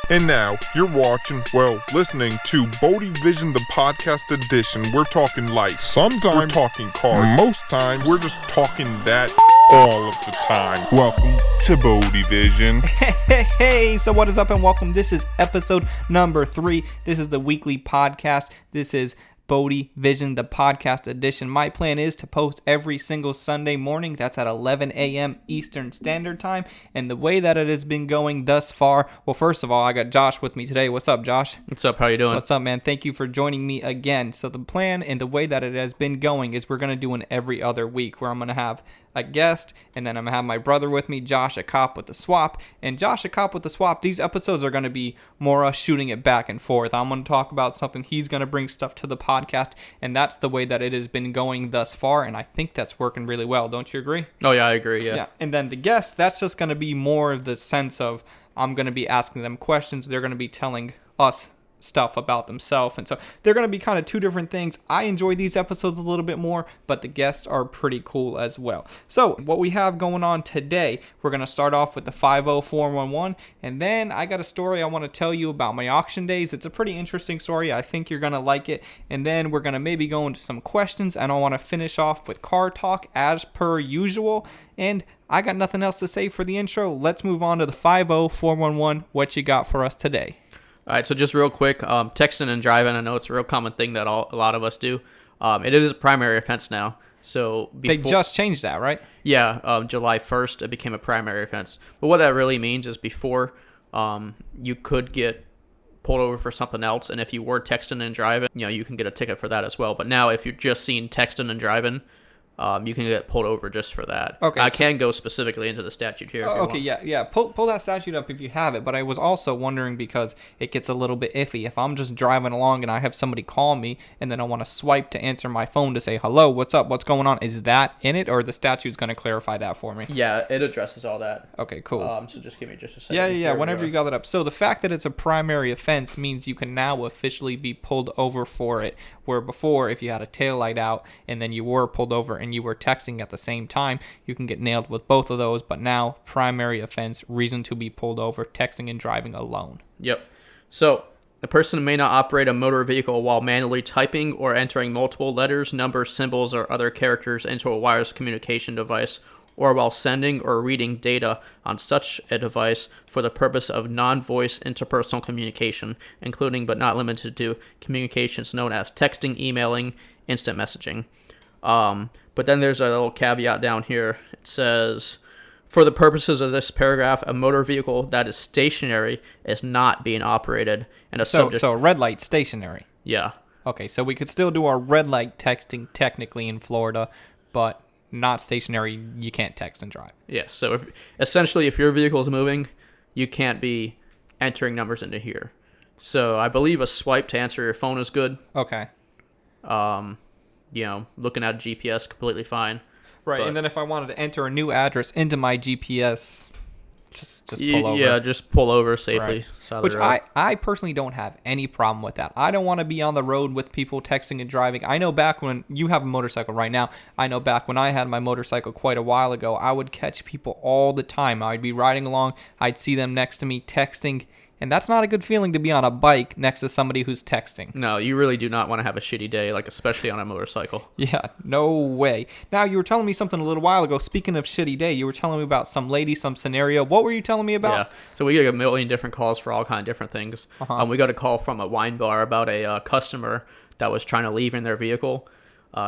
And now, you're watching, listening to BodeVision, the podcast edition. We're talking life. Sometimes we're talking cars. Most times, we're just talking that all of the time. Welcome to BodeVision. Hey, so what is up and welcome. This is episode number 3. This is the weekly podcast. This is BodeVision, the podcast edition. My plan is to post every single Sunday morning. That's at 11 a.m. Eastern Standard Time. And the way that it has been going thus far, well, first of all, I got Josh with me today. What's up, Josh? What's up? How you doing? What's up, man? Thank you for joining me again. So the plan and the way that it has been going is we're going to do an every other week where I'm going to have a guest, and then I'm going to have my brother with me, Josh, a cop with the swap. And Josh, a cop with the swap, these episodes are going to be more us shooting it back and forth. I'm going to talk about something. He's going to bring stuff to the podcast, and that's the way that it has been going thus far, and I think that's working really well. Don't you agree? Oh, yeah, I agree, yeah. And then the guest, that's just going to be more of the sense of I'm going to be asking them questions. They're going to be telling us stuff about themselves, and so they're going to be kind of two different things. I enjoy these episodes a little bit more, but the guests are pretty cool as well. So what we have going on today, we're going to start off with the 50411, and then I got a story I want to tell you about my auction days. It's a pretty interesting story. I think you're going to like it. And then we're going to maybe go into some questions, and I want to finish off with car talk as per usual. And I got nothing else to say for the intro. Let's move on to the 50411. What you got for us today? All right, so just real quick, texting and driving, I know it's a real common thing that a lot of us do. It is a primary offense now. So they just changed that, right? Yeah, July 1st, it became a primary offense. But what that really means is before, you could get pulled over for something else, and if you were texting and driving, you can get a ticket for that as well. But now if you're just seen texting and driving, you can get pulled over just for that. Okay, I can go specifically into the statute here. Okay, yeah. Pull that statute up if you have it. But I was also wondering, because it gets a little bit iffy. If I'm just driving along and I have somebody call me, and then I want to swipe to answer my phone to say, hello, what's up, what's going on? Is that in it, or the statute's going to clarify that for me? Yeah, it addresses all that. Okay, cool. So just give me just a second. Yeah, whenever you got that up. So the fact that it's a primary offense means you can now officially be pulled over for it, where before, if you had a taillight out and then you were pulled over and you were texting at the same time, you can get nailed with both of those. But now, primary offense, reason to be pulled over, texting and driving alone. Yep. So a person may not operate a motor vehicle while manually typing or entering multiple letters, numbers, symbols, or other characters into a wireless communication device, or while sending or reading data on such a device for the purpose of non-voice interpersonal communication, including but not limited to communications known as texting, emailing, instant messaging. But then there's a little caveat down here. It says, for the purposes of this paragraph, a motor vehicle that is stationary is not being operated. And So a red light stationary. Yeah. Okay, so we could still do our red light texting technically in Florida, but not stationary. You can't text and drive. Yes. So essentially, if your vehicle is moving, you can't be entering numbers into here. So I believe a swipe to answer your phone is good. Okay. Looking at a GPS, completely fine. Right, and then if I wanted to enter a new address into my GPS, just pull over. Yeah, just pull over safely. Right. Which I personally don't have any problem with that. I don't want to be on the road with people texting and driving. I know back when you have a motorcycle right now, I know back when I had my motorcycle quite a while ago, I would catch people all the time. I'd be riding along, I'd see them next to me texting, and that's not a good feeling to be on a bike next to somebody who's texting. No, you really do not want to have a shitty day, especially on a motorcycle. Yeah, no way. Now, you were telling me something a little while ago. Speaking of shitty day, you were telling me about some lady, some scenario. What were you telling me about? Yeah, so we get a million different calls for all kind of different things. We got a call from a wine bar about a customer that was trying to leave in their vehicle.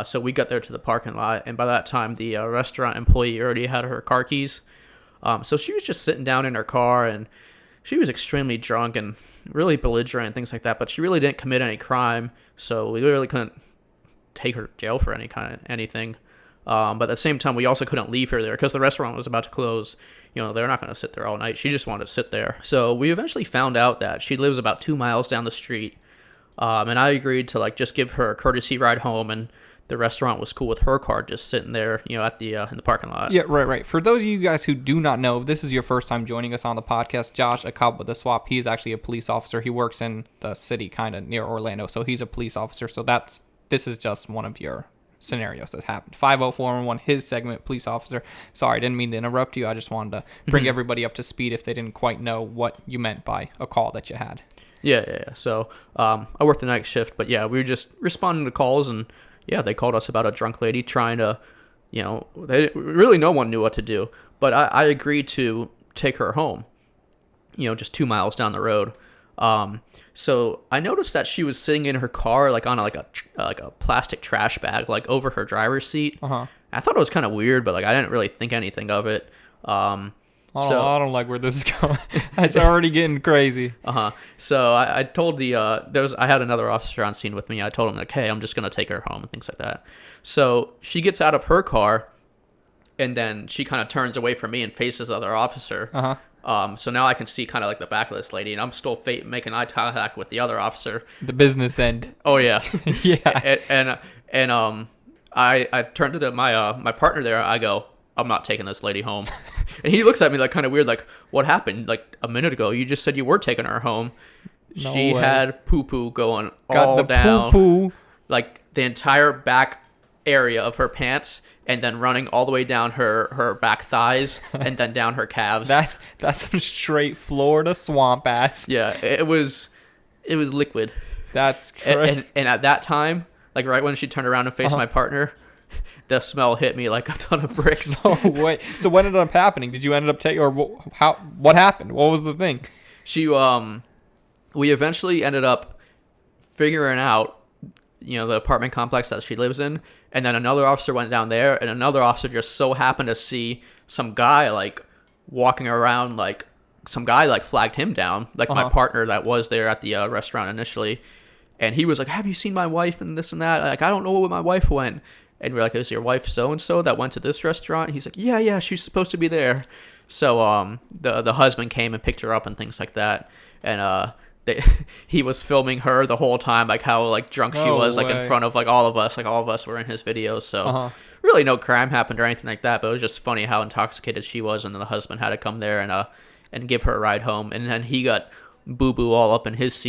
So we got there to the parking lot, and by that time, the restaurant employee already had her car keys. So she was just sitting down in her car, and she was extremely drunk and really belligerent and things like that, but she really didn't commit any crime, so we really couldn't take her to jail for anything. But at the same time, we also couldn't leave her there because the restaurant was about to close. They're not going to sit there all night. She just wanted to sit there. So we eventually found out that she lives about 2 miles down the street, and I agreed to just give her a courtesy ride home, and the restaurant was cool with her car just sitting there, at the in the parking lot. Yeah, right. For those of you guys who do not know, if this is your first time joining us on the podcast, Josh, a cop with a swap, he is actually a police officer. He works in the city kind of near Orlando, so he's a police officer. So this is just one of your scenarios that's happened. 50411, his segment, police officer. Sorry, I didn't mean to interrupt you. I just wanted to bring everybody up to speed if they didn't quite know what you meant by a call that you had. Yeah. So I worked the night shift, but yeah, we were just responding to calls, and yeah, they called us about a drunk lady trying to, really no one knew what to do. But I agreed to take her home, just 2 miles down the road. So I noticed that she was sitting in her car, like on a plastic trash bag, like over her driver's seat. Uh-huh. I thought it was kind of weird, but like I didn't really think anything of it. I don't like where this is going. It's already getting crazy. So I told I had another officer on scene with me. I told him like, hey, I'm just gonna take her home and things like that. So she gets out of her car, and then she kind of turns away from me and faces the other officer. So now I can see kind of like the back of this lady, and I'm still making eye contact with the other officer. The business end. Oh yeah, yeah. And I turned to my partner there. I go, I'm not taking this lady home. And he looks at me like kind of weird, like, what happened? Like a minute ago, you just said you were taking her home. No she way. had poo-poo going Got all the down, poo-poo. like the entire back area of her pants, and then running all the way down her back thighs, and then down her calves. That's some straight Florida swamp ass. Yeah, it was liquid. That's crazy. And at that time, like right when she turned around and faced my partner, the smell hit me like a ton of bricks. No way. So what ended up happening? Did you end up taking, or what happened? What was the thing? We eventually ended up figuring out, the apartment complex that she lives in, and then another officer went down there, and another officer just so happened to see some guy like walking around, like some guy like flagged him down, like my partner that was there at the restaurant initially, and he was like, "Have you seen my wife?" and this and that. Like, I don't know where my wife went. And we're like, is your wife so-and-so that went to this restaurant? He's like, yeah, she's supposed to be there. So the husband came and picked her up and things like that. And he was filming her the whole time, like how like drunk she was, like in front of like all of us. Like all of us were in his videos. So really no crime happened or anything like that. But it was just funny how intoxicated she was. And then the husband had to come there and give her a ride home. And then he got boo-boo all up in his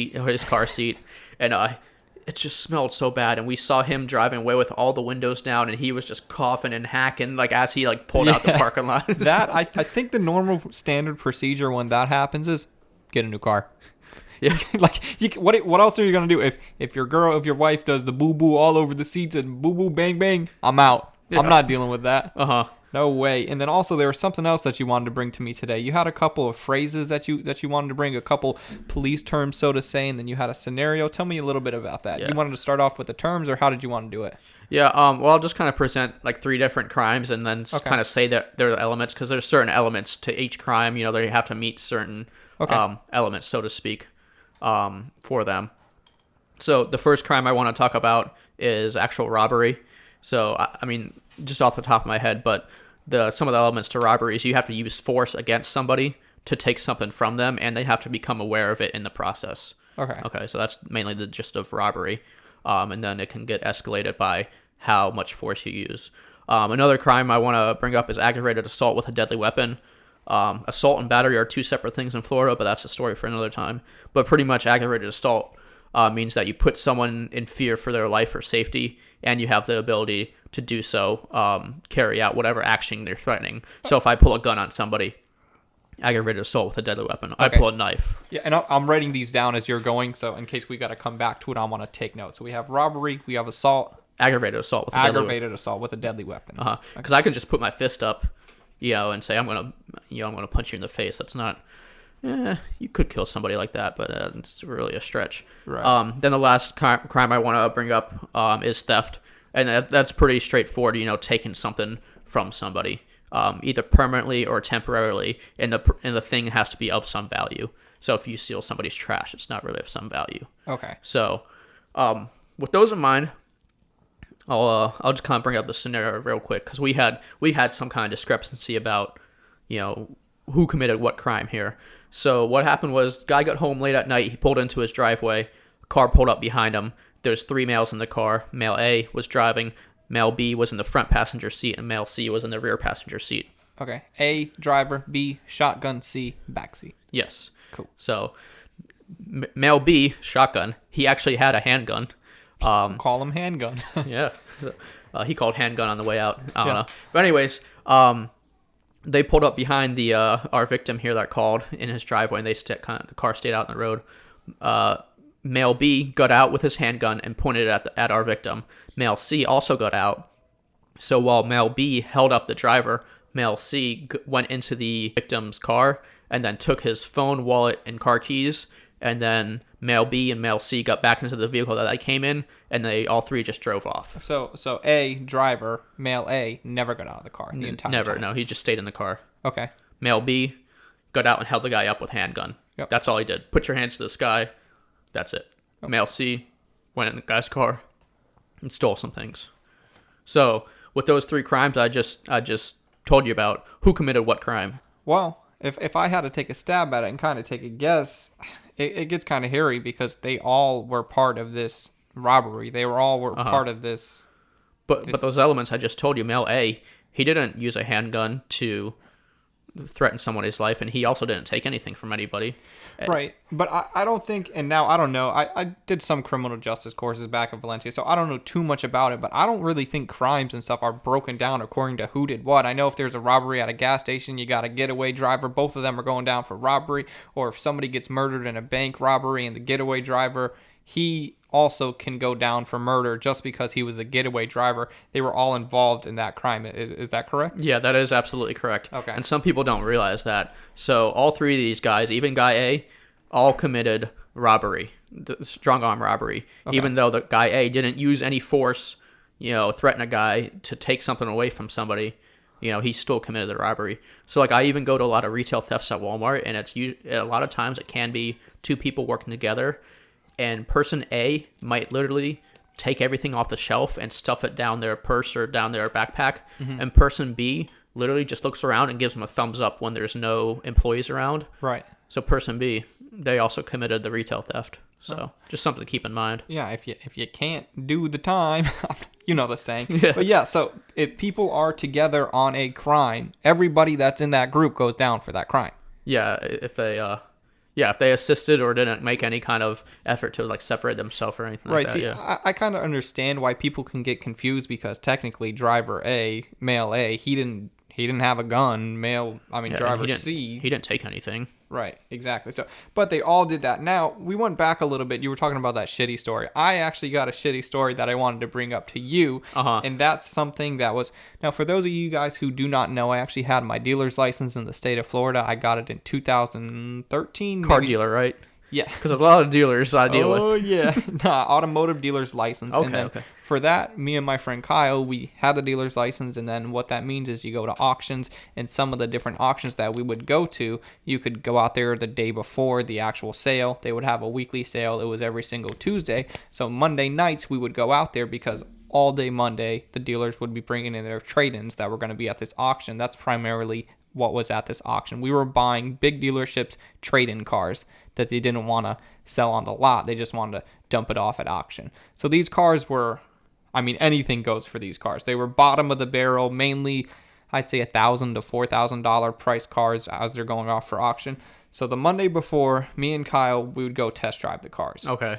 car seat. And it just smelled so bad, and we saw him driving away with all the windows down, and he was just coughing and hacking like as he like pulled out the parking lot. I think the normal standard procedure when that happens is get a new car. Yeah. Like what else are you gonna do if your wife does the boo boo all over the seats and boo boo bang bang? I'm out. Yeah. I'm not dealing with that. No way. And then also there was something else that you wanted to bring to me today. You had a couple of phrases that you wanted to bring, a couple police terms, so to say, and then you had a scenario. Tell me a little bit about that. Yeah. You wanted to start off with the terms, or how did you want to do it? Yeah, well, I'll just kind of present like 3 different crimes and then kind of say that there are elements, because there's certain elements to each crime. They have to meet certain elements, so to speak, for them. So the first crime I want to talk about is actual robbery. So, I mean, just off the top of my head, but some of the elements to robbery is you have to use force against somebody to take something from them, and they have to become aware of it in the process. Okay, so that's mainly the gist of robbery, and then it can get escalated by how much force you use. Another crime I want to bring up is aggravated assault with a deadly weapon. Assault and battery are 2 separate things in Florida, but that's a story for another time. But pretty much aggravated assault means that you put someone in fear for their life or safety, and you have the ability to do so, carry out whatever action they're threatening. So if I pull a gun on somebody, aggravated assault with a deadly weapon. I pull a knife. Yeah, and I'm writing these down as you're going, so in case we got to come back to it, I want to take notes. So we have robbery, we have assault. Aggravated assault with a deadly weapon. Because I can just put my fist up, and say I'm gonna punch you in the face. That's not. You could kill somebody like that, but it's really a stretch. Right. Then the last crime I want to bring up is theft, and that's pretty straightforward. Taking something from somebody, either permanently or temporarily, and the thing has to be of some value. So if you steal somebody's trash, it's not really of some value. Okay. So, with those in mind, I'll just kind of bring up the scenario real quick, because we had some kind of discrepancy about who committed what crime here. So what happened was, guy got home late at night. He pulled into his driveway. A car pulled up behind him. There's 3 males in the car. Male A was driving. Male B was in the front passenger seat, and male C was in the rear passenger seat. Okay. A, driver. B, shotgun. C, backseat. Yes. Cool. So male B, shotgun. He actually had a handgun. Call him handgun. Yeah. He called handgun on the way out. I don't Yeah. know. But anyways, they pulled up behind the our victim here that called in his driveway, and the car stayed out in the road. Male B got out with his handgun and pointed it at our victim. Male C also got out. So while male B held up the driver, male C went into the victim's car and then took his phone, wallet, and car keys. And then male B and male C got back into the vehicle that I came in, and they all three just drove off. So A, driver, male A, never got out of the car the entire Never, time. no, he just stayed in the car. Okay. Male B got out and held the guy up with handgun. Yep. That's all he did. Put your hands to the sky. That's it. Okay. Male C went in the guy's car and stole some things. So with those 3 crimes I just told you about, who committed what crime? Well, if I had to take a stab at it and kind of take a guess, it gets kind of hairy because they all were part of this robbery. They were part of this. But those elements I just told you, male A, he didn't use a handgun to threaten somebody's life, and he also didn't take anything from anybody. Right. But I don't think, and now I don't know, I did some criminal justice courses back in Valencia, so I don't know too much about it, but I don't really think crimes and stuff are broken down according to who did what. I know if there's a robbery at a gas station, you got a getaway driver, both of them are going down for robbery, or if somebody gets murdered in a bank robbery and the getaway driver, he also can go down for murder just because he was a getaway driver. They were all involved in that crime. Is that correct? Yeah, that is absolutely correct. Okay. And some people don't realize that. So all 3 of these guys, even guy A, all committed robbery, the strong arm robbery, Okay. even though the guy A didn't use any force, threaten a guy to take something away from somebody. He still committed the robbery. So like I even go to a lot of retail thefts at Walmart, and a lot of times it can be 2 people working together. And person A might literally take everything off the shelf and stuff it down their purse or down their backpack. Mm-hmm. And person B literally just looks around and gives them a thumbs up when there's no employees around. Right. So person B, they also committed the retail theft. So just something to keep in mind. Yeah, if you can't do the time, you know the saying. Yeah. But yeah, so if people are together on a crime, everybody that's in that group goes down for that crime. Yeah, if they assisted or didn't make any kind of effort to like separate themselves or anything Right. like that. See, Yeah. I kind of understand why people can get confused because technically driver A, male A, he didn't have a gun. Driver C. He didn't take anything. Right, exactly. So, but they all did that. Now, we went back a little bit. You were talking about that shitty story. I actually got a shitty story that I wanted to bring up to you. And that's something that was... Now, for those of you guys who do not know, I actually had my dealer's license in the state of Florida. I got it in 2013. Car dealer, right? Yeah. Because a lot of dealers I deal with. Oh, yeah. Automotive dealer's license. Okay, And then okay. for that, me and my friend Kyle, we had the dealer's license. And then what that means is you go to auctions. And some of the different auctions that we would go to, you could go out there the day before the actual sale. They would have a weekly sale. It was every single Tuesday. So Monday nights, we would go out there because all day Monday, the dealers would be bringing in their trade-ins that were going to be at this auction. That's primarily what was at this auction. We were buying big dealerships trade-in cars that they didn't want to sell on the lot. They just wanted to dump it off at auction. So these cars were, anything goes for these cars. They were bottom of the barrel, mainly, I'd say $1,000 to $4,000 price cars as they're going off for auction. So the Monday before, me and Kyle, we would go test drive the cars. Okay.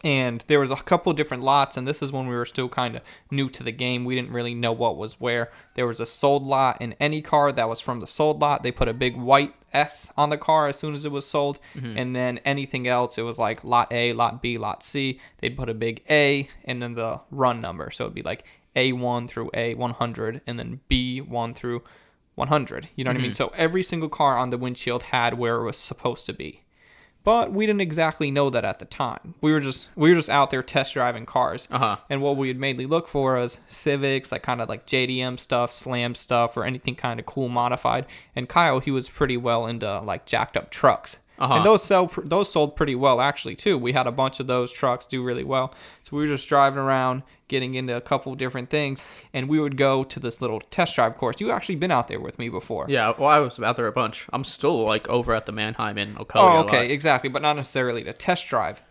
And there was a couple different lots, and this is when we were still kind of new to the game. We didn't really know what was where. There was a sold lot, and any car that was from the sold lot, they put a big white S on the car as soon as it was sold. Mm-hmm. And then anything else, it was like lot A, lot B, lot C. They'd put a big A and then the run number. So it'd be like A1 through A100, and then B1 through 100. You know what I mean? So every single car on the windshield had where it was supposed to be. But we didn't exactly know that at the time. We were just out there test driving cars. And what we would mainly look for was Civics, like kind of like JDM stuff, Slam stuff, or anything kind of cool modified. And Kyle, he was pretty well into like jacked up trucks. And those sold pretty well actually too. We had a bunch of those trucks do really well. So we were just driving around, getting into a couple different things, and we would go to this little test drive course. You actually been out there with me before. Yeah, well, I was out there a bunch. I'm still like over at the Manheim in Ocala. Oh, okay, exactly, but not necessarily to test drive.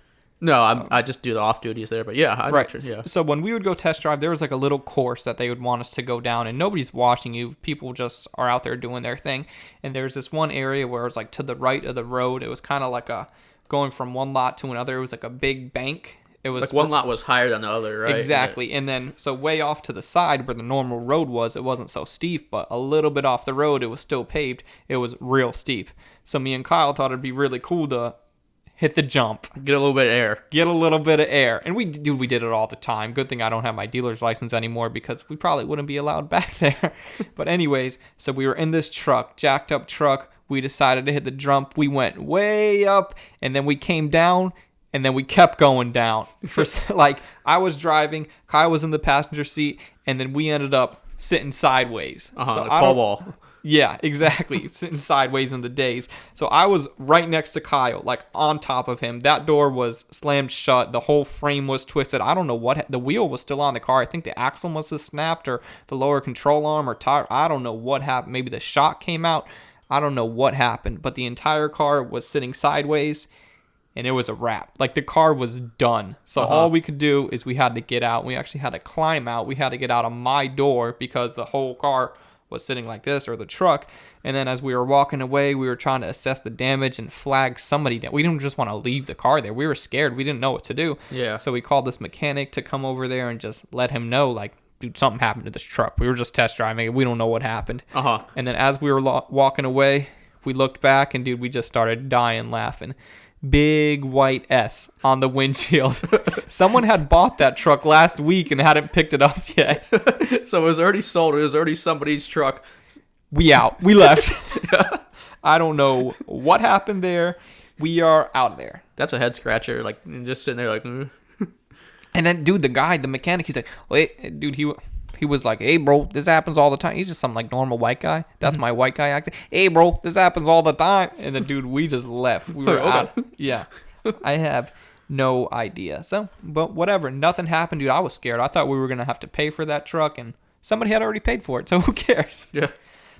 No, I just do the off duties there, but yeah, right. Yeah. So when we would go test drive, there was like a little course that they would want us to go down, and nobody's watching you. People just are out there doing their thing. And there's this one area where it was like to the right of the road. It was kind of like going from one lot to another. It was like a big bank. It was like one lot was higher than the other, right? exactly. And then so way off to the side where the normal road was, it wasn't so steep, but a little bit off the road, it was still paved. It was real steep. So me and Kyle thought it'd be really cool to hit the jump, Get a little bit of air. get a little bit of air. And we did it all the time. Good thing I don't have my dealer's license anymore because we probably wouldn't be allowed back there. But anyways, so we were in this truck, jacked up truck. We decided to hit the jump. We went way up and then we came down and then we kept going down. For like I was driving, Kyle was in the passenger seat, and then we ended up sitting sideways. So So the I pole don't- wall. Yeah, exactly. Sitting sideways in the days. So I was right next to Kyle, like on top of him. That door was slammed shut. The whole frame was twisted. I don't know what. The wheel was still on the car. I think the axle must have snapped, or the lower control arm or tire. I don't know what happened. Maybe the shock came out. I don't know what happened. But the entire car was sitting sideways, and it was a wrap. Like the car was done. So all we could do is we had to get out. We actually had to climb out. We had to get out of my door because the whole car was sitting like this, or the truck. And then as we were walking away, we were trying to assess the damage and flag somebody down. We didn't just want to leave the car there. We were scared. We didn't know what to do. Yeah. So we called this mechanic to come over there and just let him know, like, dude, something happened to this truck. We were just test driving it. We don't know what happened. And then as we were walking away, we looked back and, dude, we just started dying laughing. Big white S on the windshield. Someone had bought that truck last week and hadn't picked it up yet. So it was already sold. It was already somebody's truck. We out. We left. I don't know what happened there. We are out of there. That's a head scratcher. Like just sitting there, like. And then, dude, the mechanic, he's like, wait, dude, he was like, hey, bro, this happens all the time. He's just some, like, normal white guy. That's my white guy accent. Hey, bro, this happens all the time. And then, dude, we just left. We were out. Yeah. I have no idea. So, but whatever. Nothing happened, dude. I was scared. I thought we were going to have to pay for that truck, and somebody had already paid for it. So who cares? Yeah.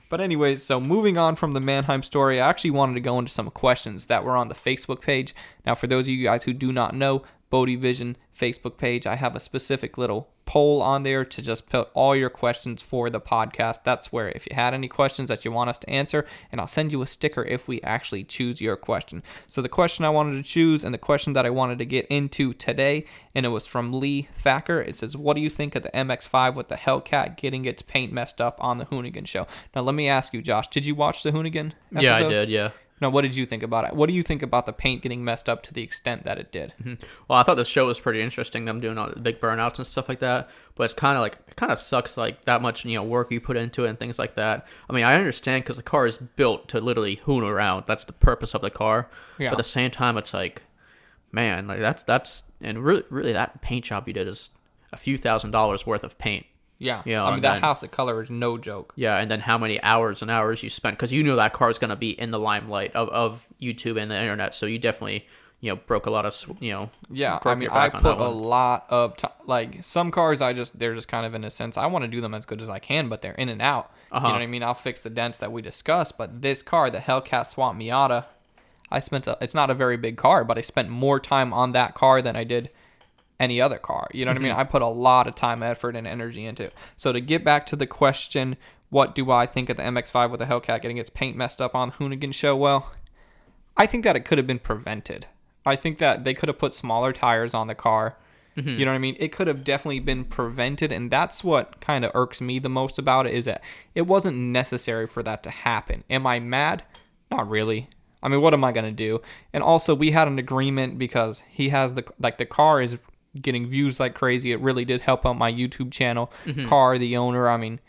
But anyways, so moving on from the Mannheim story, I actually wanted to go into some questions that were on the Facebook page. Now, for those of you guys who do not know, BodeVision Facebook page, I have a specific little poll on there to just put all your questions for the podcast. That's where if you had any questions that you want us to answer, and I'll send you a sticker if we actually choose your question. So the question I wanted to choose and the question that I wanted to get into today, and it was from Lee Thacker. It says, what do you think of the MX-5 with the Hellcat getting its paint messed up on the Hoonigan show? Now let me ask you, Josh, did you watch the Hoonigan episode? Yeah, I did. Yeah. Now, what did you think about it? What do you think about the paint getting messed up to the extent that it did? Well, I thought the show was pretty interesting. Them doing all the big burnouts and stuff like that. But it's kind of like it kind of sucks like that much work you put into it and things like that. I mean, I understand because the car is built to literally hoon around. That's the purpose of the car. Yeah. But at the same time, it's like, man, like that's and really that paint job you did is a few $1,000s worth of paint. Yeah. You know, I mean, and that then- house of color is no joke. Yeah, and then how many hours and hours you spent because you knew that car is going to be in the limelight of YouTube and the internet, so you definitely broke a lot of Yeah, broke I mean, your I back on put that a one. lot of time. Like, some cars, they're just kind of in a sense, I want to do them as good as I can, but they're in and out. You know what I mean? I'll fix the dents that we discussed, but this car, the Hellcat Swapped Miata, it's not a very big car, but I spent more time on that car than I did any other car. You know what I mean? I put a lot of time, effort, and energy into it. So to get back to the question, what do I think of the MX-5 with the Hellcat getting its paint messed up on the Hoonigan show? Well, I think that it could have been prevented. I think that they could have put smaller tires on the car. You know what I mean? It could have definitely been prevented, and that's what kind of irks me the most about it, is that it wasn't necessary for that to happen. Am I mad? Not really. I mean, what am I going to do? And also, we had an agreement because he has the car is getting views like crazy. It really did help out my YouTube channel. Car, the owner, I mean,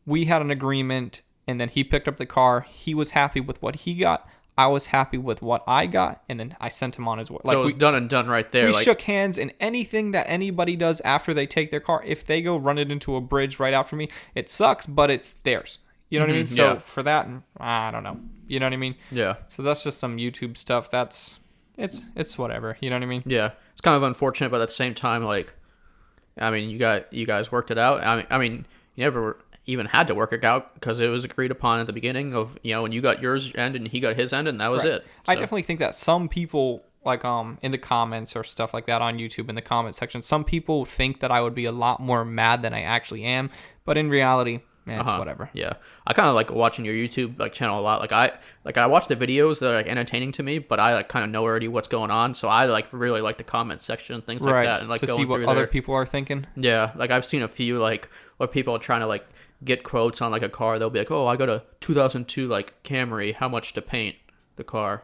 we had an agreement, and then he picked up the car. He was happy with what he got. I was happy with what I got, and then I sent him on his way. So it was done and done right there. We shook hands, and anything that anybody does after they take their car, if they go run it into a bridge right after me, it sucks, but it's theirs. You know what I mean? So for that, I don't know. You know what I mean? Yeah. So that's just some YouTube stuff. It's whatever. You know what I mean? Yeah. It's kind of unfortunate, but at the same time, like, I mean, you guys worked it out. I mean, you never even had to work it out because it was agreed upon at the beginning of when you got yours end and he got his end, and that was it. I So- definitely think that some people, like in the comments or stuff like that on YouTube in the comment section, some people think that I would be a lot more mad than I actually am, but in reality, it's whatever. Yeah, I kind of like watching your YouTube like channel a lot. I watch the videos that are like entertaining to me, but I like kind of know already what's going on, so I like really like the comment section and things like that, and like to going see what through other there. people are thinking. Yeah, like I've seen a few like where people are trying to like get quotes on like a car. They'll be like, "Oh, I got a 2002 like Camry. How much to paint the car?"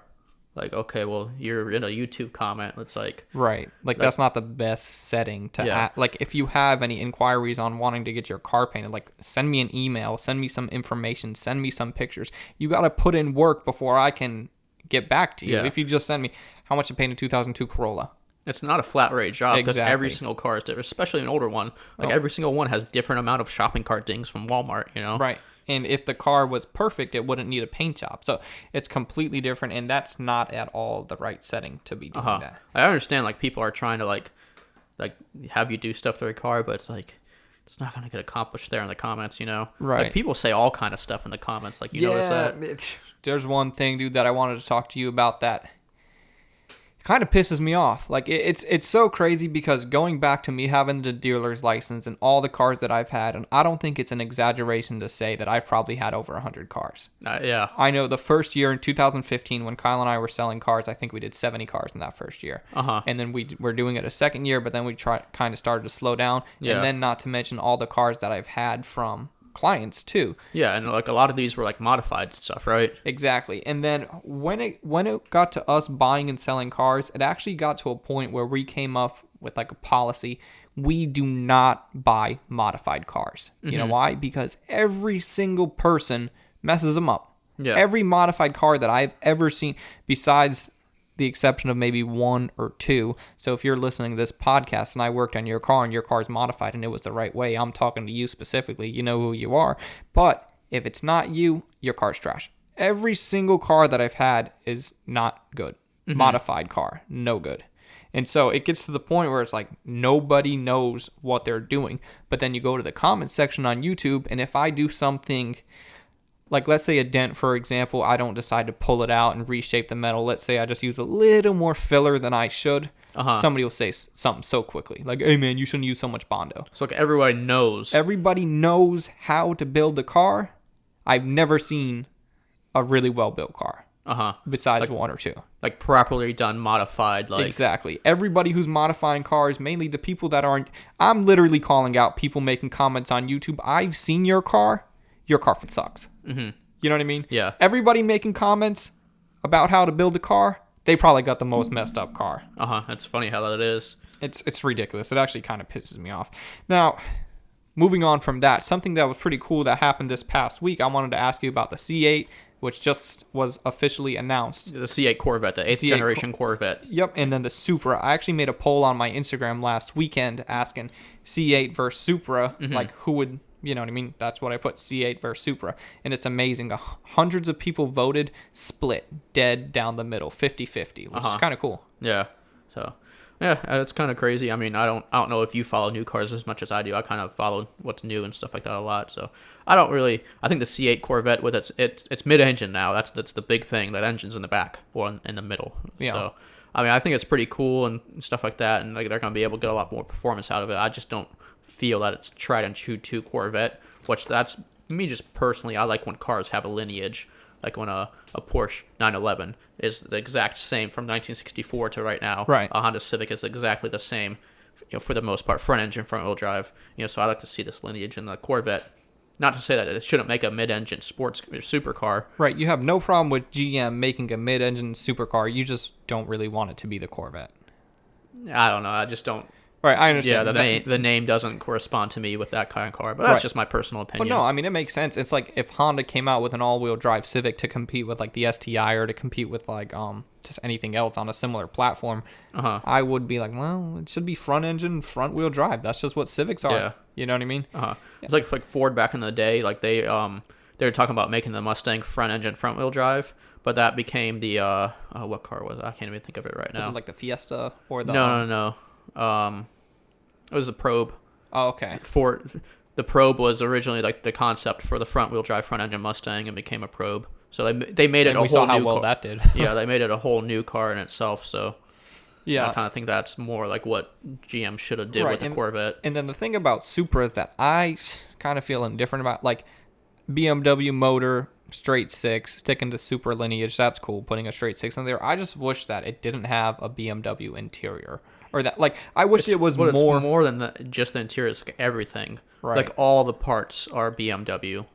Like, okay, well, you're in a YouTube comment. It's like... Right. Like, that's not the best setting to... Like, if you have any inquiries on wanting to get your car painted, like, send me an email, send me some information, send me some pictures. You got to put in work before I can get back to you. If you just send me how much to paint a 2002 Corolla. It's not a flat rate job because Exactly. every single car is different, especially an older one. Like, every single one has different amount of shopping cart dings from Walmart, you know? Right. And if the car was perfect, it wouldn't need a paint job. So it's completely different, and that's not at all the right setting to be doing that. I understand, like, people are trying to, like have you do stuff to their car, but it's like, it's not going to get accomplished there in the comments, you know? Right. Like, people say all kind of stuff in the comments. Like, you notice that? There's one thing, dude, that I wanted to talk to you about that kind of pisses me off. Like, it's so crazy because going back to me having the dealer's license and all the cars that I've had, and I don't think it's an exaggeration to say that I've probably had over 100 cars. Yeah. I know the first year in 2015 when Kyle and I were selling cars, I think we did 70 cars in that first year. And then we were doing it a second year, but then we kind of started to slow down. And then not to mention all the cars that I've had from clients too. Yeah, and like a lot of these were like modified stuff, right? Exactly. And then when it got to us buying and selling cars, it actually got to a point where we came up with like a policy. We do not buy modified cars. You know why? Because every single person messes them up. Yeah. Every modified car that I've ever seen, besides the exception of maybe one or two. So if you're listening to this podcast and I worked on your car and your car's modified and it was the right way, I'm talking to you specifically. You know who you are. But if it's not you, your car's trash. Every single car that I've had is not good. Modified car, no good. And so it gets to the point where it's like nobody knows what they're doing. But then you go to the comment section on YouTube, and if I do something... Like, let's say a dent, for example, I don't decide to pull it out and reshape the metal. Let's say I just use a little more filler than I should. Somebody will say something so quickly. Like, hey, man, you shouldn't use so much Bondo. So, like, everybody knows. Everybody knows how to build a car. I've never seen a really well-built car. Besides like, one or two. Like, properly done, modified. Like Exactly. Everybody who's modifying cars, mainly the people that aren't... I'm literally calling out people making comments on YouTube. I've seen your car sucks. You know what I mean? Yeah. Everybody making comments about how to build a car, they probably got the most messed up car. That's funny how that is. It's ridiculous. It actually kind of pisses me off. Now, moving on from that, something that was pretty cool that happened this past week, I wanted to ask you about the C8, which just was officially announced. The C8 Corvette, the 8th generation Corvette. Yep, and then the Supra. I actually made a poll on my Instagram last weekend asking C8 versus Supra, like who would... You know what I mean? That's what I put, C8 versus Supra. And it's amazing. Hundreds of people voted, split, dead down the middle, 50-50, which is kind of cool. Yeah. So, yeah, it's kind of crazy. I mean, I don't know if you follow new cars as much as I do. I kind of follow what's new and stuff like that a lot. So, I think the C8 Corvette with it's mid-engine now. That's the big thing. That engine's in the back or in the middle. Yeah. So, I mean, I think it's pretty cool and stuff like that. And like they're going to be able to get a lot more performance out of it. I just don't feel that it's tried and true to Corvette, which that's me just personally. I like when cars have a lineage, like when a Porsche 911 is the exact same from 1964 to right now. Right. A Honda Civic is exactly the same, for the most part, front engine, front wheel drive. So I like to see this lineage in the Corvette. Not to say that it shouldn't make a mid-engine sports supercar. Right. You have no problem with GM making a mid-engine supercar. You just don't really want it to be the Corvette. I don't know. I just don't. Right, I understand. Yeah, the name doesn't correspond to me with that kind of car, but that's just my personal opinion. But no, I mean, it makes sense. It's like if Honda came out with an all-wheel drive Civic to compete with like the STI or to compete with like just anything else on a similar platform, I would be like, well, it should be front engine, front wheel drive. That's just what Civics are. Yeah. You know what I mean? It's like Ford back in the day, like they were talking about making the Mustang front engine, front wheel drive, but that became the what car was it? I can't even think of it right now. Was it like the Fiesta or the No. It was a Probe. Oh, okay. The Probe was originally like the concept for the front wheel drive front engine Mustang and became a Probe. So they made it a whole new car. We saw how well that did. Yeah, they made it a whole new car in itself. So Yeah. I kind of think that's more like what GM should have did with the Corvette. And then the thing about Supra is that I kind of feel indifferent about, like, BMW motor, straight six, sticking to Supra lineage. That's cool, putting a straight six in there. I just wish that it didn't have a BMW interior. Or that, like, I wish it was more. It's more than just the interior. It's like everything. Right. Like, all the parts are BMW.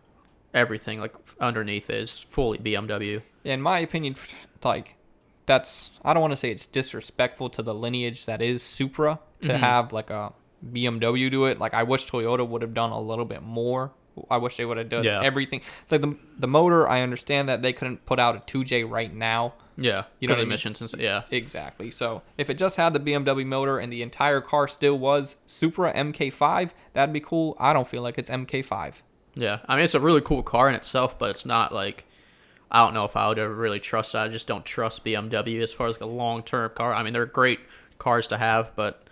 Everything, like, underneath is fully BMW. In my opinion, like, that's, I don't want to say it's disrespectful to the lineage that is Supra to have, like, a BMW do it. Like, I wish Toyota would have done a little bit more. I wish they would have done everything. Like, the motor, I understand that they couldn't put out a 2J right now. Yeah, you know, emissions and stuff. Yeah, exactly. So if it just had the BMW motor and the entire car still was Supra MK5, that'd be cool. I don't feel like it's MK5. Yeah, I mean, it's a really cool car in itself, but it's not like, I don't know if I would ever really trust it. I just don't trust BMW as far as like a long-term car. I mean, they're great cars to have, but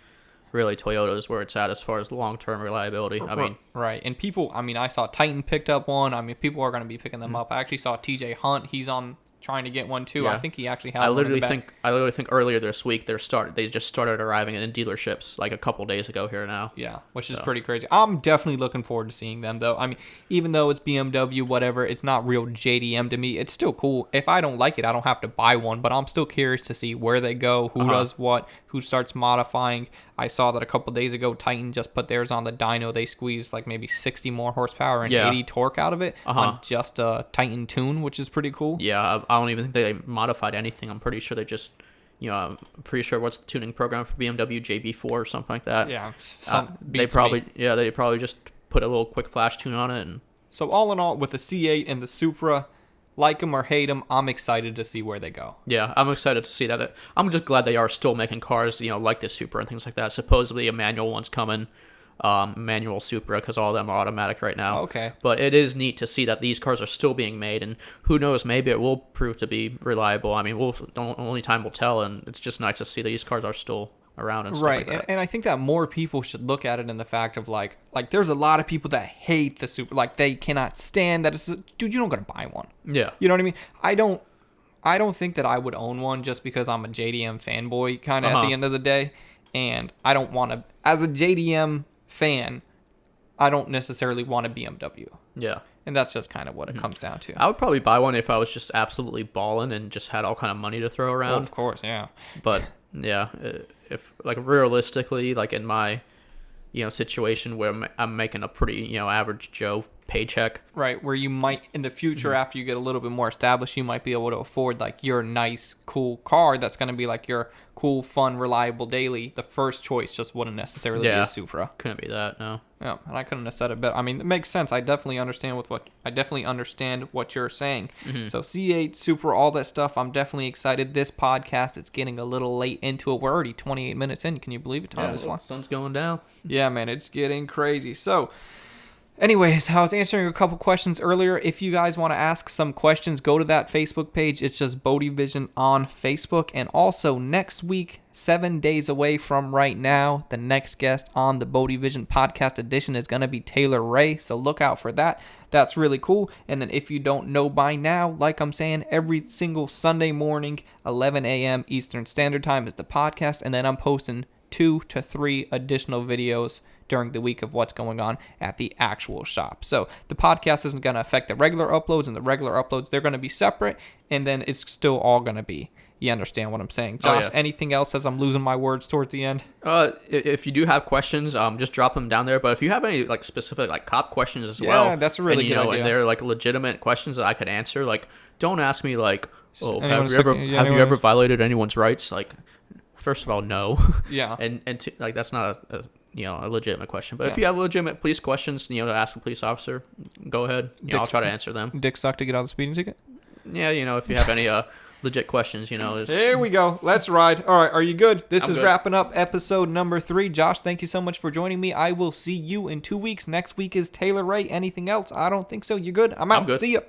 really Toyota is where it's at as far as long-term reliability. I mean, right. And people, I mean, I saw Titan picked up one. I mean, people are going to be picking them up. I actually saw TJ Hunt. He's on trying to get one too. Yeah. I think he actually has. I literally think earlier this week they just started arriving in dealerships like a couple days ago here now. Yeah, which is pretty crazy. I'm definitely looking forward to seeing them though. I mean, even though it's BMW, whatever, it's not real JDM to me. It's still cool. If I don't like it, I don't have to buy one, but I'm still curious to see where they go, who does what, who starts modifying. I saw that a couple days ago, Titan just put theirs on the dyno. They squeezed like maybe 60 more horsepower and 80 torque out of it on just a Titan tune, which is pretty cool. Yeah, I don't even think they modified anything. I'm pretty sure they just, I'm pretty sure what's the tuning program for BMW, JB4 or something like that. Yeah, they probably just put a little quick flash tune on it. And so all in all, with the C8 and the Supra, like them or hate them, I'm excited to see where they go. Yeah, I'm excited to see that. I'm just glad they are still making cars, like the Supra and things like that. Supposedly a manual one's coming, manual Supra, because all of them are automatic right now. Okay. But it is neat to see that these cars are still being made, and who knows, maybe it will prove to be reliable. I mean, only time will tell, and it's just nice to see that these cars are still around and stuff like that. And I think that more people should look at it in the fact of like there's a lot of people that hate the Supra, like they cannot stand that. Dude, you don't gotta buy one. Yeah, you know what I mean. I don't think that I would own one just because I'm a JDM fanboy kind of at the end of the day, and I don't want to, as a JDM fan, I don't necessarily want a BMW. Yeah. And that's just kind of what it comes down to. I would probably buy one if I was just absolutely balling and just had all kind of money to throw around. Well, of course, yeah. But yeah, if like realistically, like in my situation where I'm making a pretty average Joe paycheck, right, where you might in the future after you get a little bit more established, you might be able to afford like your nice cool car that's going to be like your cool, fun, reliable daily. The first choice just wouldn't necessarily be a Supra. Couldn't be that, no. Yeah, and I couldn't have said it better. I mean, it makes sense. I definitely understand what you're saying. So C8, Supra, all that stuff, I'm definitely excited. This podcast, it's getting a little late into it. We're already 28 minutes in. Can you believe it, Tom? Yeah, the sun's going down. Yeah, man, it's getting crazy. So, anyways, I was answering a couple questions earlier. If you guys want to ask some questions, go to that Facebook page. It's just BodeVision on Facebook. And also next week, 7 days away from right now, the next guest on the BodeVision podcast edition is going to be Taylor Ray. So look out for that. That's really cool. And then if you don't know by now, like I'm saying, every single Sunday morning, 11 a.m. Eastern Standard Time is the podcast. And then I'm posting 2 to 3 additional videos during the week of what's going on at the actual shop. So the podcast isn't going to affect the regular uploads, and the regular uploads, they're going to be separate, and then it's still all going to be. You understand what I'm saying? Josh, anything else as I'm losing my words towards the end? If you do have questions, just drop them down there. But if you have any like specific like cop questions as well, that's a really good idea. And they're like legitimate questions that I could answer, like don't ask me like, have you ever violated anyone's rights? Like, first of all, no. Yeah. and like that's not a legitimate question. But if you have legitimate police questions, to ask a police officer, go ahead. I'll try to answer them. Dick suck to get out of the speeding ticket? Yeah, if you have any legit questions, There we go. Let's ride. All right, are you good? I'm good. Wrapping up episode number 3. Josh, thank you so much for joining me. I will see you in 2 weeks. Next week is Taylor Ray. Anything else? I don't think so. You good? I'm out. Good. See you.